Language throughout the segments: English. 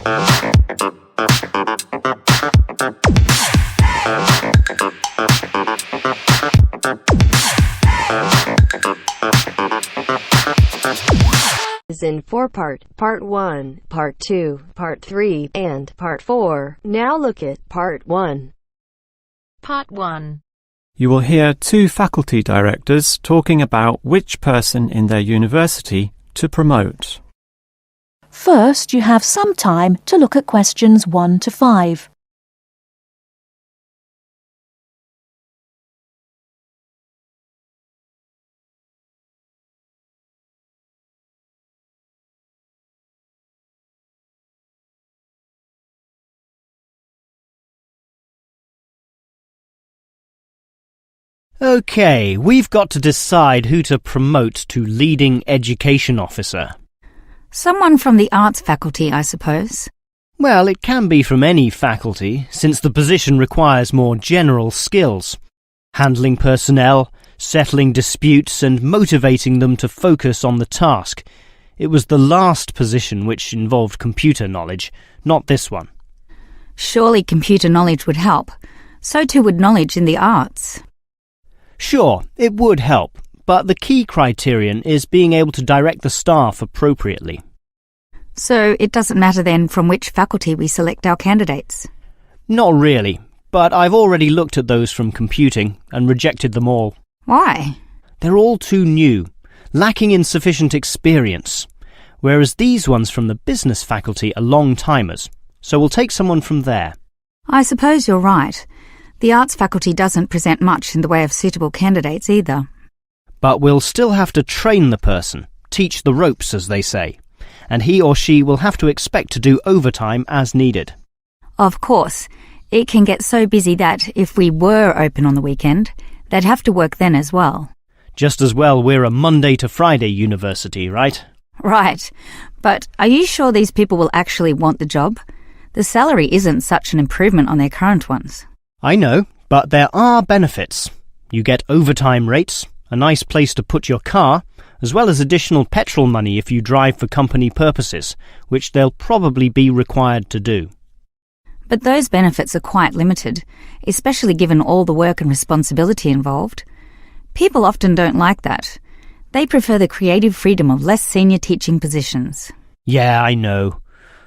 Is in four-part, Part 1, Part 2, Part 3, and Part 4. Now look at Part 1. Part 1. You will hear two faculty directors talking about which person in their university to promote. First, you have some time to look at questions 1 to 5. OK, we've got to decide who to promote to leading education officer. Someone from the arts faculty, I suppose. Well, it can be from any faculty, since the position requires more general skills. Handling personnel, settling disputes and motivating them to focus on the task. It was the last position which involved computer knowledge, not this one. Surely computer knowledge would help. So too would knowledge in the arts. Sure, it would help, but the key criterion is being able to direct the staff appropriately. So it doesn't matter then from which faculty we select our candidates? Not really, but I've already looked at those from computing and rejected them all. Why? They're all too new, lacking in sufficient experience, whereas these ones from the business faculty are long-timers, so we'll take someone from there. I suppose you're right. The arts faculty doesn't present much in the way of suitable candidates either. But we'll still have to train the person, teach the ropes, as they say, and he or she will have to expect to do overtime as needed. Of course, it can get so busy that if we were open on the weekend, they'd have to work then as well. Just as well we're a Monday to Friday university, right? Right. But are you sure these people will actually want the job? The salary isn't such an improvement on their current ones. I know, but there are benefits. You get overtime rates, a nice place to put your car, as well as additional petrol money if you drive for company purposes, which they'll probably be required to do. But those benefits are quite limited, especially given all the work and responsibility involved. People often don't like that. They prefer the creative freedom of less senior teaching positions. Yeah, I know.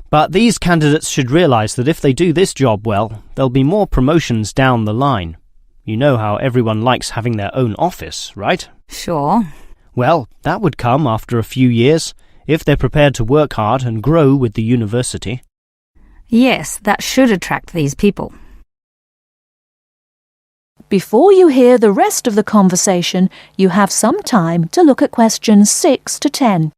But these candidates should realise that if they do this job well, there'll be more promotions down the line. You know how everyone likes having their own office, right? Sure. Well, that would come after a few years, if they're prepared to work hard and grow with the university. Yes, that should attract these people. Before you hear the rest of the conversation, you have some time to look at questions 6 to 10.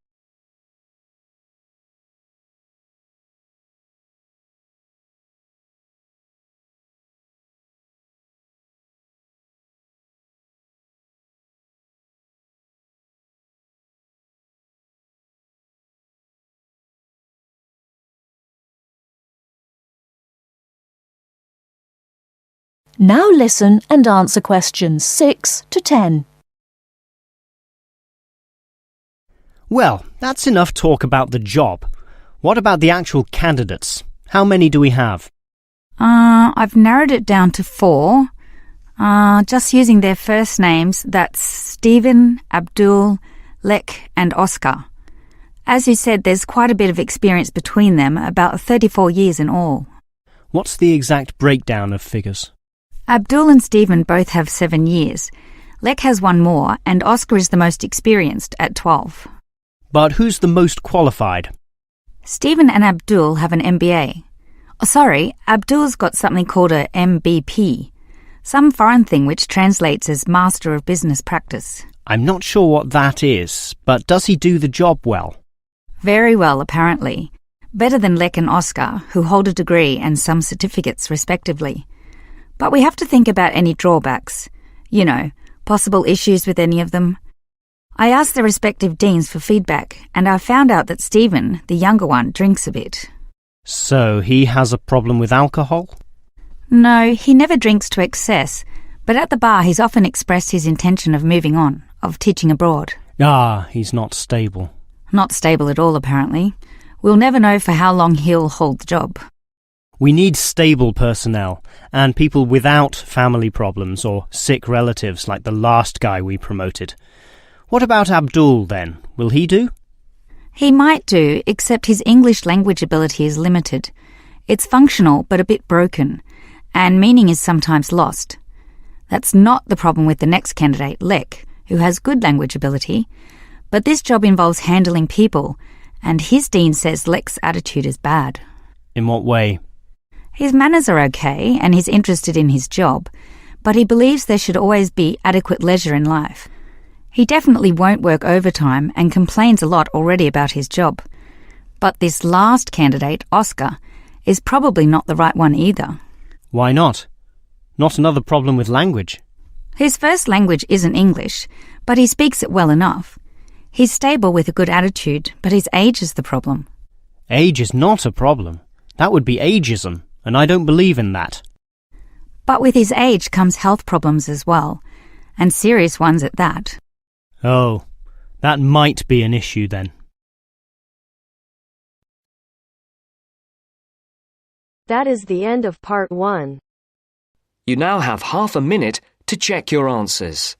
Now listen and answer questions 6 to 10. Well, that's enough talk about the job. What about the actual candidates? How many do we have? I've narrowed it down to 4. Just using their first names, that's Stephen, Abdul, Lek and Oscar. As you said, there's quite a bit of experience between them, about 34 years in all. What's the exact breakdown of figures? Abdul and Stephen both have 7 years. Lek has 1 more, and Oscar is the most experienced at 12. But who's the most qualified? Stephen and Abdul have an MBA. Oh, sorry, Abdul's got something called a MBP, some foreign thing which translates as Master of Business Practice. I'm not sure what that is, but does he do the job well? Very well, apparently. Better than Lek and Oscar, who hold a degree and some certificates respectively. But we have to think about any drawbacks. You know, possible issues with any of them. I asked their respective deans for feedback, and I found out that Stephen, the younger one, drinks a bit. So he has a problem with alcohol? No, he never drinks to excess, but at the bar he's often expressed his intention of moving on, of teaching abroad. Ah, he's not stable. Not stable at all, apparently. We'll never know for how long he'll hold the job. We need stable personnel, and people without family problems or sick relatives like the last guy we promoted. What about Abdul then? Will he do? He might do, except his English language ability is limited. It's functional but a bit broken, and meaning is sometimes lost. That's not the problem with the next candidate, Lek, who has good language ability, but this job involves handling people, and his dean says Lek's attitude is bad. In what way? His manners are okay, and he's interested in his job, but he believes there should always be adequate leisure in life. He definitely won't work overtime and complains a lot already about his job. But this last candidate, Oscar, is probably not the right one either. Why not? Not another problem with language. His first language isn't English, but he speaks it well enough. He's stable with a good attitude, but his age is the problem. Age is not a problem. That would be ageism, and I don't believe in that. But with his age comes health problems as well, and serious ones at that. Oh, that might be an issue then. That is the end of part 1. You now have half a minute to check your answers.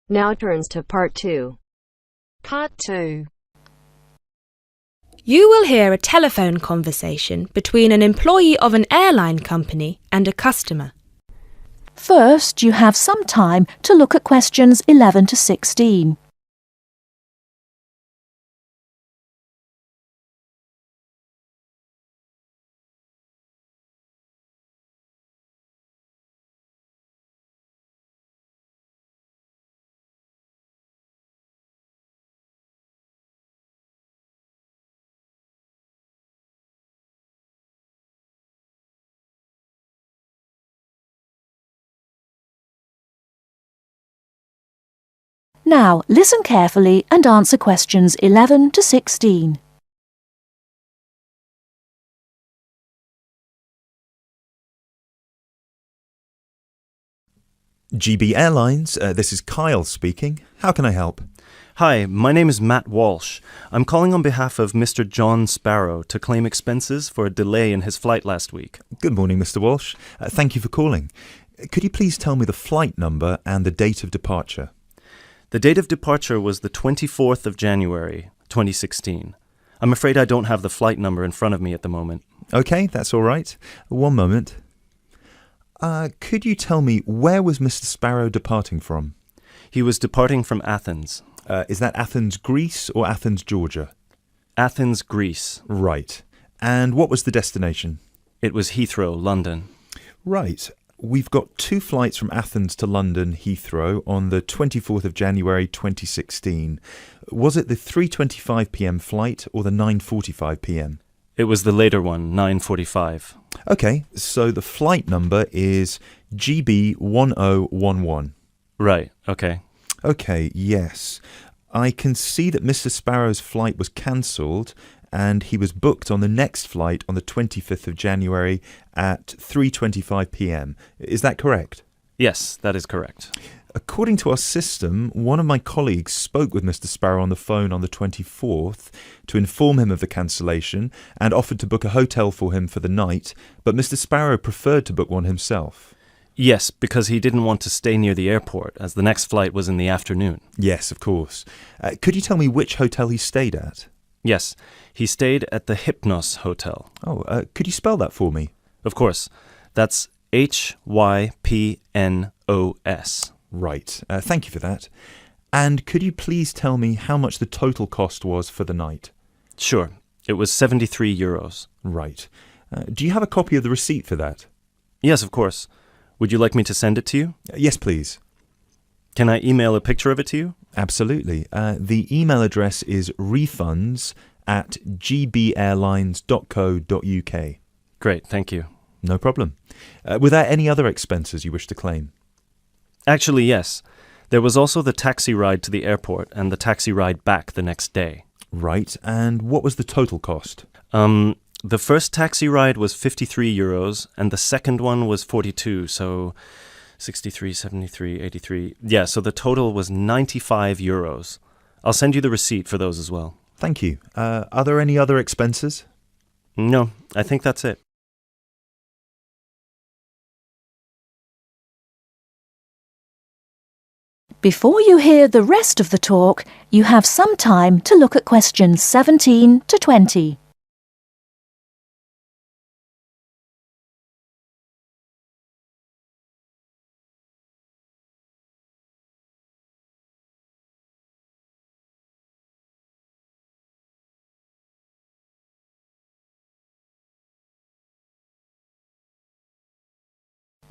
Now turns to part 2. Part 2. You will hear a telephone conversation between an employee of an airline company and a customer. First, you have some time to look at questions 11 to 16. Now, listen carefully and answer questions 11 to 16. GB Airlines, this is Kyle speaking. How can I help? Hi, my name is Matt Walsh. I'm calling on behalf of Mr. John Sparrow to claim expenses for a delay in his flight last week. Good morning, Mr. Walsh. Thank you for calling. Could you please tell me the flight number and the date of departure? The date of departure was the 24th of January, 2016. I'm afraid I don't have the flight number in front of me at the moment. Okay, that's all right. One moment. Could you tell me where was Mr. Sparrow departing from? He was departing from Athens. Is that Athens, Greece or Athens, Georgia? Athens, Greece. Right. And what was the destination? It was Heathrow, London. Right. We've got 2 flights from Athens to London Heathrow on the 24th of January 2016. Was it the 3:25 p.m. flight or the 9:45 p.m.? It was the later one, 9:45. Okay, so the flight number is GB1011. Right, okay. Okay, yes. I can see that Mr. Sparrow's flight was cancelled and he was booked on the next flight on the 25th of January at 3:25 p.m. Is that correct? Yes, that is correct. According to our system, one of my colleagues spoke with Mr. Sparrow on the phone on the 24th to inform him of the cancellation and offered to book a hotel for him for the night, but Mr. Sparrow preferred to book one himself. Yes, because he didn't want to stay near the airport, as the next flight was in the afternoon. Yes, of course. Could you tell me which hotel he stayed at? Yes, he stayed at the Hypnos Hotel. Oh, could you spell that for me? Of course. That's Hypnos. Right. Thank you for that. And could you please tell me how much the total cost was for the night? Sure. It was €73. Right. Do you have a copy of the receipt for that? Yes, of course. Would you like me to send it to you? Yes, please. Can I email a picture of it to you? Absolutely. The email address is refunds@gbairlines.co.uk. Great, thank you. No problem. Were there any other expenses you wish to claim? Actually, yes. There was also the taxi ride to the airport and the taxi ride back the next day. Right, and what was the total cost? The first taxi ride was €53 and the second one was 42, so 63, 73, 83. Yeah, so the total was €95. I'll send you the receipt for those as well. Thank you. Are there any other expenses? No, I think that's it. Before you hear the rest of the talk, you have some time to look at questions 17 to 20.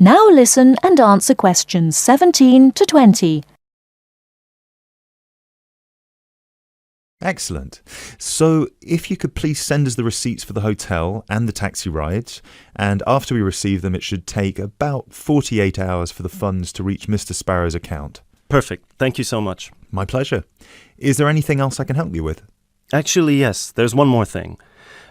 Now listen and answer questions 17 to 20. Excellent. So if you could please send us the receipts for the hotel and the taxi rides, and after we receive them, it should take about 48 hours for the funds to reach Mr. Sparrow's account. Perfect. Thank you so much. My pleasure. Is there anything else I can help you with? Actually, yes, there's one more thing.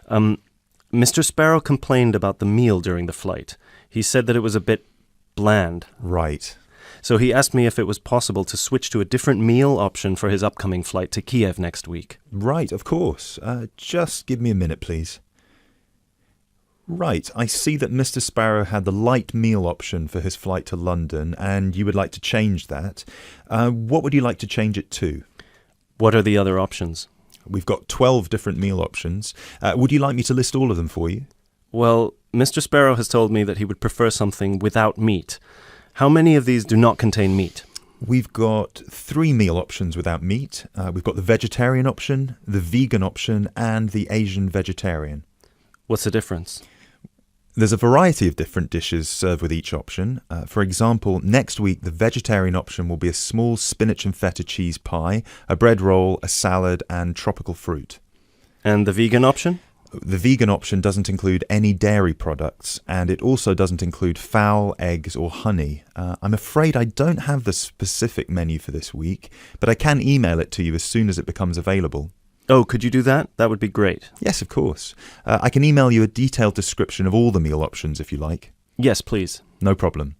Mr. Sparrow complained about the meal during the flight. He said that it was a bit bland. Right. So he asked me if it was possible to switch to a different meal option for his upcoming flight to Kiev next week. Right, of course. Just give me a minute, please. Right, I see that Mr. Sparrow had the light meal option for his flight to London, and you would like to change that. What would you like to change it to? What are the other options? We've got 12 different meal options. Would you like me to list all of them for you? Well, Mr. Sparrow has told me that he would prefer something without meat. How many of these do not contain meat? We've got 3 meal options without meat. We've got the vegetarian option, the vegan option, and the Asian vegetarian. What's the difference? There's a variety of different dishes served with each option. For example, next week the vegetarian option will be a small spinach and feta cheese pie, a bread roll, a salad, and tropical fruit. And the vegan option? The vegan option doesn't include any dairy products, and it also doesn't include fowl, eggs, or honey. I'm afraid I don't have the specific menu for this week, but I can email it to you as soon as it becomes available. Oh, could you do that? That would be great. Yes, of course. I can email you a detailed description of all the meal options if you like. Yes, please. No problem.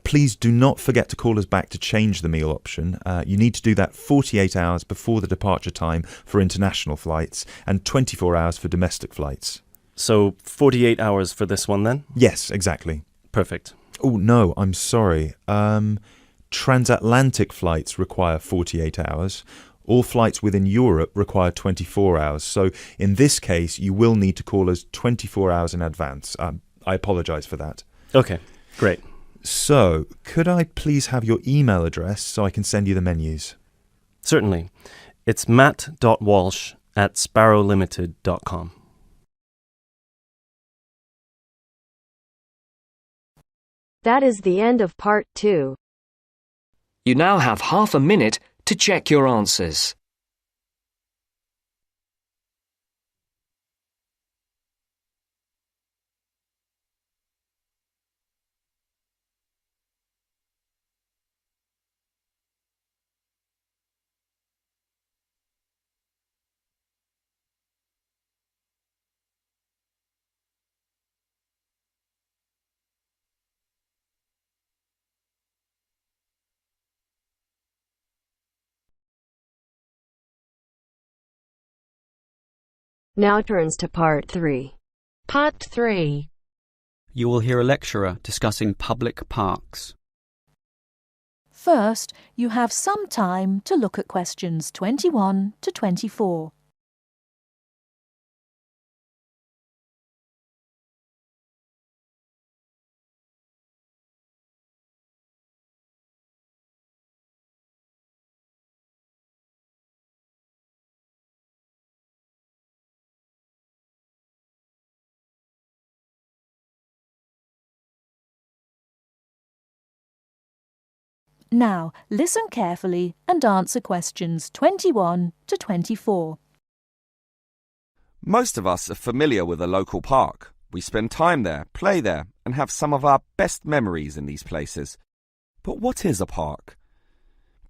Please do not forget to call us back to change the meal option. You need to do that 48 hours before the departure time for international flights and 24 hours for domestic flights. So 48 hours for this one then? Yes, exactly. Perfect. Oh, no, I'm sorry. Transatlantic flights require 48 hours. All flights within Europe require 24 hours. So in this case, you will need to call us 24 hours in advance. I apologise for that. Okay, great. So, could I please have your email address so I can send you the menus? Certainly. It's matt.walsh@sparrowlimited.com. That is the end of part 2. You now have half a minute to check your answers. Now turns to part 3. Part 3. You will hear a lecturer discussing public parks. First, you have some time to look at questions 21 to 24. Now, listen carefully and answer questions 21 to 24. Most of us are familiar with a local park. We spend time there, play there, and have some of our best memories in these places. But what is a park?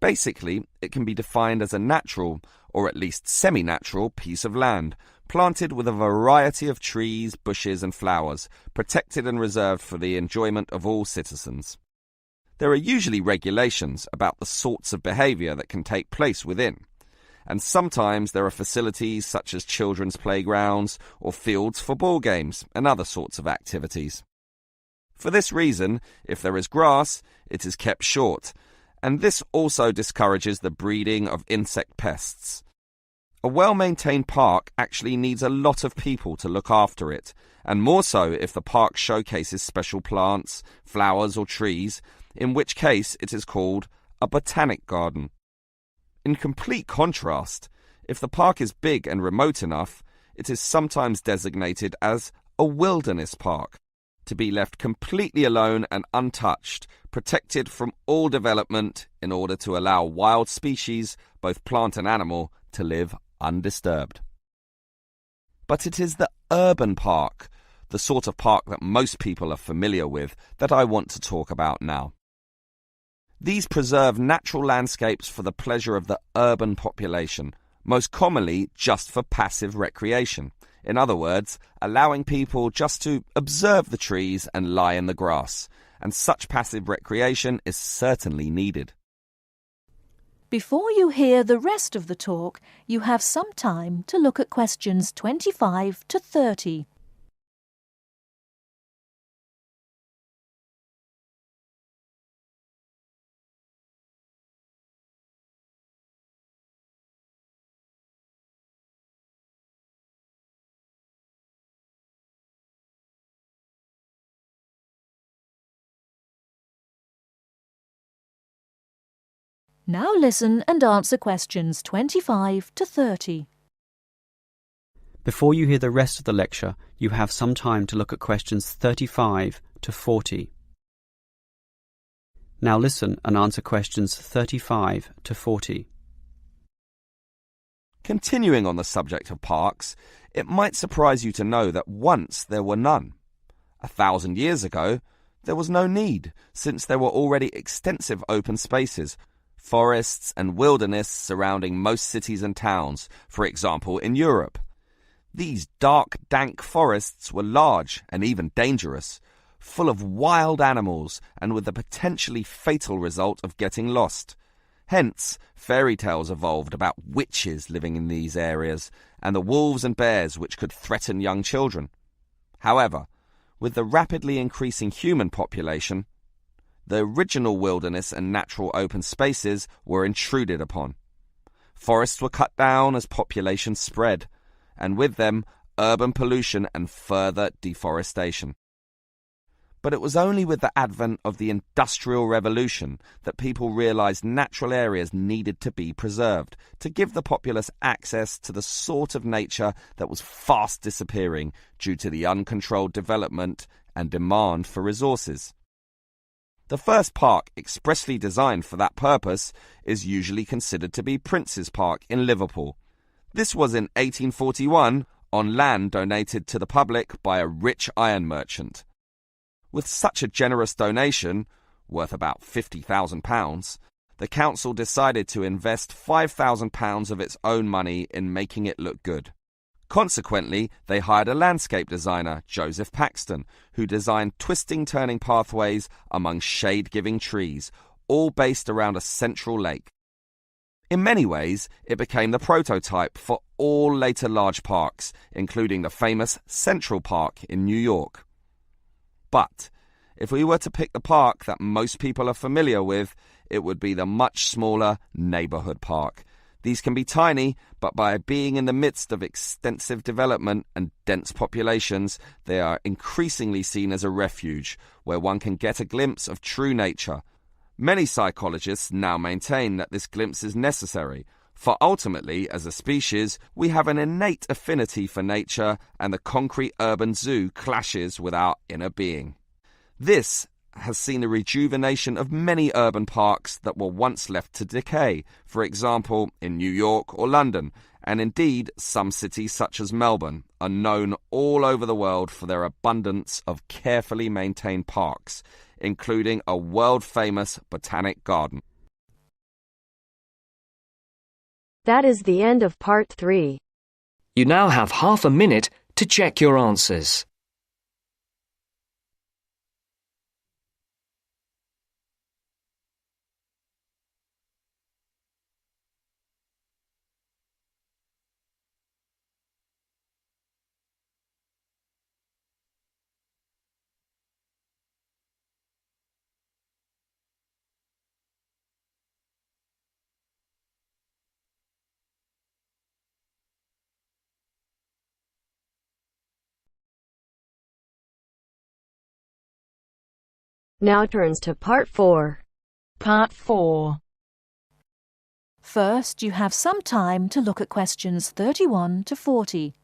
Basically, it can be defined as a natural, or at least semi-natural, piece of land, planted with a variety of trees, bushes and flowers, protected and reserved for the enjoyment of all citizens. There are usually regulations about the sorts of behaviour that can take place within, and sometimes there are facilities such as children's playgrounds or fields for ball games and other sorts of activities. For this reason, if there is grass, it is kept short, and this also discourages the breeding of insect pests. A well-maintained park actually needs a lot of people to look after it, and more so if the park showcases special plants, flowers or trees, in which case it is called a botanic garden. In complete contrast, if the park is big and remote enough, it is sometimes designated as a wilderness park, to be left completely alone and untouched, protected from all development in order to allow wild species, both plant and animal, to live undisturbed. But it is the urban park, the sort of park that most people are familiar with, that I want to talk about now. These preserve natural landscapes for the pleasure of the urban population, most commonly just for passive recreation. In other words, allowing people just to observe the trees and lie in the grass, and such passive recreation is certainly needed. Before you hear the rest of the talk, you have some time to look at questions 25 to 30. Now listen and answer questions 25 to 30. Before you hear the rest of the lecture, you have some time to look at questions 35 to 40. Now listen and answer questions 35 to 40. Continuing on the subject of parks, it might surprise you to know that once there were none. 1,000 years ago, there was no need, since there were already extensive open spaces, forests and wilderness surrounding most cities and towns, for example in Europe. These dark, dank forests were large and even dangerous, full of wild animals and with the potentially fatal result of getting lost. Hence, fairy tales evolved about witches living in these areas and the wolves and bears which could threaten young children. However, with the rapidly increasing human population, the original wilderness and natural open spaces were intruded upon. Forests were cut down as population spread, and with them urban pollution and further deforestation. But it was only with the advent of the Industrial Revolution that people realized natural areas needed to be preserved to give the populace access to the sort of nature that was fast disappearing due to the uncontrolled development and demand for resources. The first park expressly designed for that purpose is usually considered to be Prince's Park in Liverpool. This was in 1841 on land donated to the public by a rich iron merchant. With such a generous donation, worth about £50,000, the council decided to invest £5,000 of its own money in making it look good. Consequently, they hired a landscape designer, Joseph Paxton, who designed twisting turning pathways among shade-giving trees, all based around a central lake. In many ways, it became the prototype for all later large parks, including the famous Central Park in New York. But if we were to pick the park that most people are familiar with, it would be the much smaller neighborhood park. These can be tiny, but by being in the midst of extensive development and dense populations, they are increasingly seen as a refuge where one can get a glimpse of true nature. Many psychologists now maintain that this glimpse is necessary, for ultimately, as a species, we have an innate affinity for nature, and the concrete urban zoo clashes with our inner being. This, has seen the rejuvenation of many urban parks that were once left to decay, for example, in New York or London, and indeed some cities such as Melbourne are known all over the world for their abundance of carefully maintained parks, including a world-famous botanic garden. That is the end of part 3. You now have half a minute to check your answers. Now turns to part 4. Part 4. First, you have some time to look at questions 31 to 40.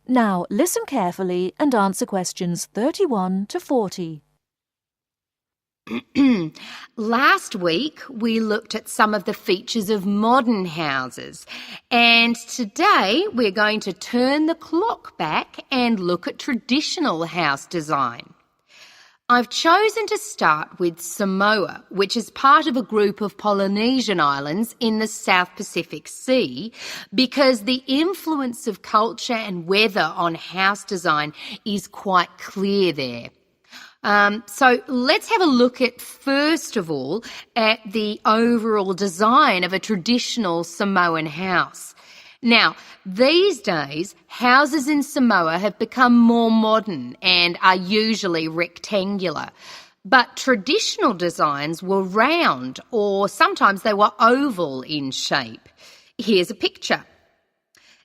Now, listen carefully and answer questions 31 to 40. Last week, we looked at some of the features of modern houses, and today we're going to turn the clock back and look at traditional house design. I've chosen to start with Samoa, which is part of a group of Polynesian islands in the South Pacific Sea, because the influence of culture and weather on house design is quite clear there. So let's have a look at, first of all, at the overall design of a traditional Samoan house. Now, these days, houses in Samoa have become more modern and are usually rectangular. But traditional designs were round, or sometimes they were oval in shape. Here's a picture.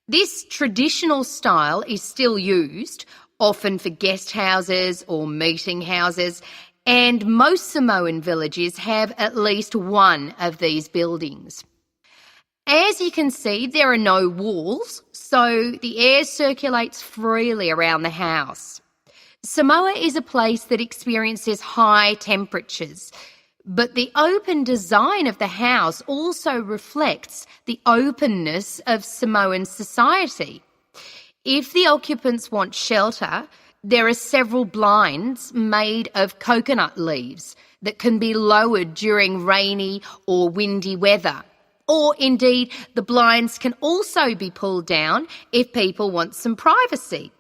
This traditional style is still used, often for guest houses or meeting houses, and most Samoan villages have at least one of these buildings. As you can see, there are no walls, so the air circulates freely around the house. Samoa is a place that experiences high temperatures, but the open design of the house also reflects the openness of Samoan society. If the occupants want shelter, there are several blinds made of coconut leaves that can be lowered during rainy or windy weather. Or indeed, the blinds can also be pulled down if people want some privacy.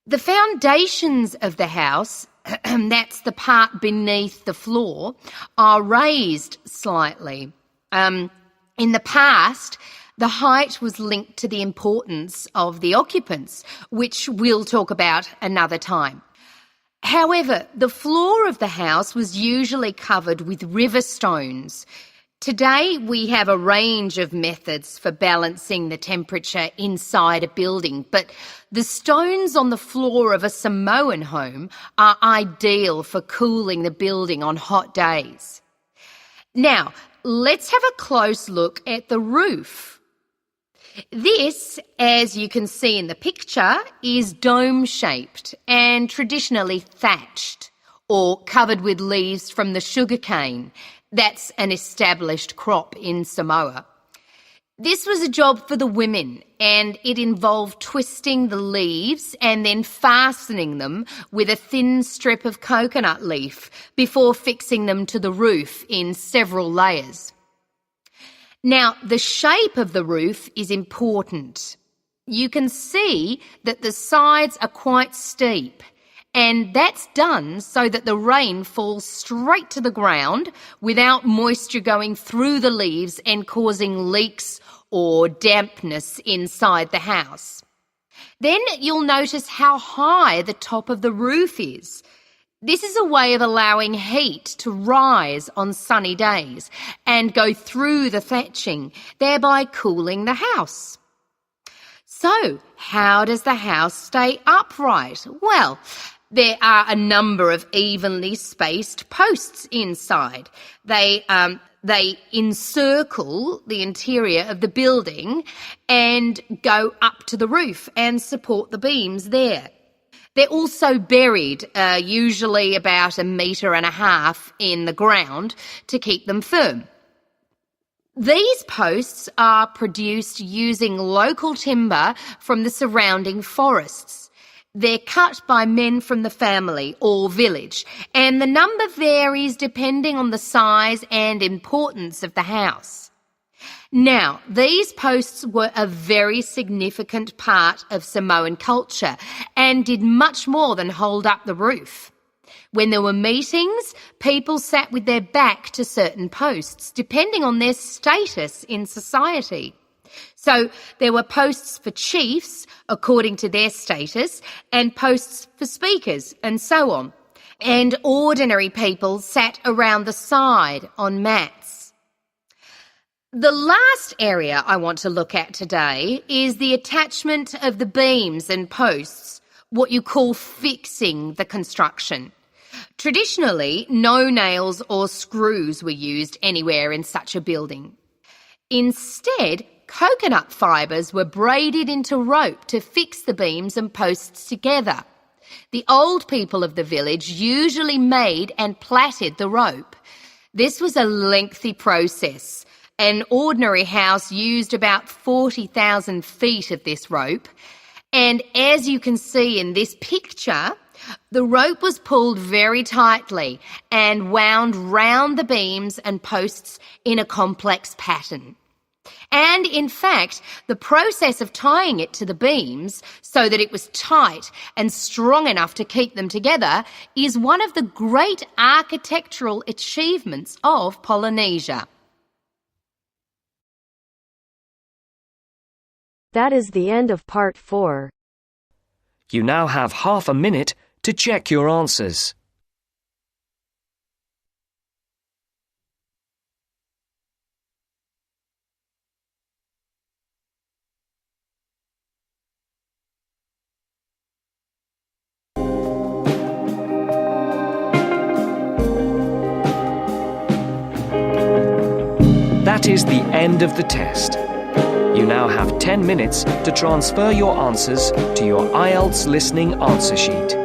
The foundations of the house, that's the part beneath the floor, are raised slightly. In the past, the height was linked to the importance of the occupants, which we'll talk about another time. However, the floor of the house was usually covered with river stones. Today, we have a range of methods for balancing the temperature inside a building, but the stones on the floor of a Samoan home are ideal for cooling the building on hot days. Now, let's have a close look at the roof. This, as you can see in the picture, is dome-shaped and traditionally thatched or covered with leaves from the sugarcane. That's an established crop in Samoa. This was a job for the women, and it involved twisting the leaves and then fastening them with a thin strip of coconut leaf before fixing them to the roof in several layers. Now, the shape of the roof is important. You can see that the sides are quite steep, And that's done so that the rain falls straight to the ground without moisture going through the leaves and causing leaks or dampness inside the house. Then you'll notice how high the top of the roof is. This is a way of allowing heat to rise on sunny days and go through the thatching, thereby cooling the house. So, how does the house stay upright? Well, there are a number of evenly spaced posts inside. They encircle the interior of the building and go up to the roof and support the beams there. They're also buried, usually about 1.5 meters in the ground to keep them firm. These posts are produced using local timber from the surrounding forests. They're cut by men from the family or village, and the number varies depending on the size and importance of the house. Now, these posts were a very significant part of Samoan culture and did much more than hold up the roof. When there were meetings, people sat with their back to certain posts, depending on their status in society. So there were posts for chiefs, according to their status, and posts for speakers, and so on. And ordinary people sat around the side on mats. The last area I want to look at today is the attachment of the beams and posts, what you call fixing the construction. Traditionally, no nails or screws were used anywhere in such a building. Instead, coconut fibres were braided into rope to fix the beams and posts together. The old people of the village usually made and plaited the rope. This was a lengthy process. An ordinary house used about 40,000 feet of this rope, and as you can see in this picture, the rope was pulled very tightly and wound round the beams and posts in a complex pattern. And in fact, the process of tying it to the beams so that it was tight and strong enough to keep them together is one of the great architectural achievements of Polynesia. That is the end of part 4. You now have half a minute to check your answers. That is the end of the test. You now have 10 minutes to transfer your answers to your Ielts listening answer sheet.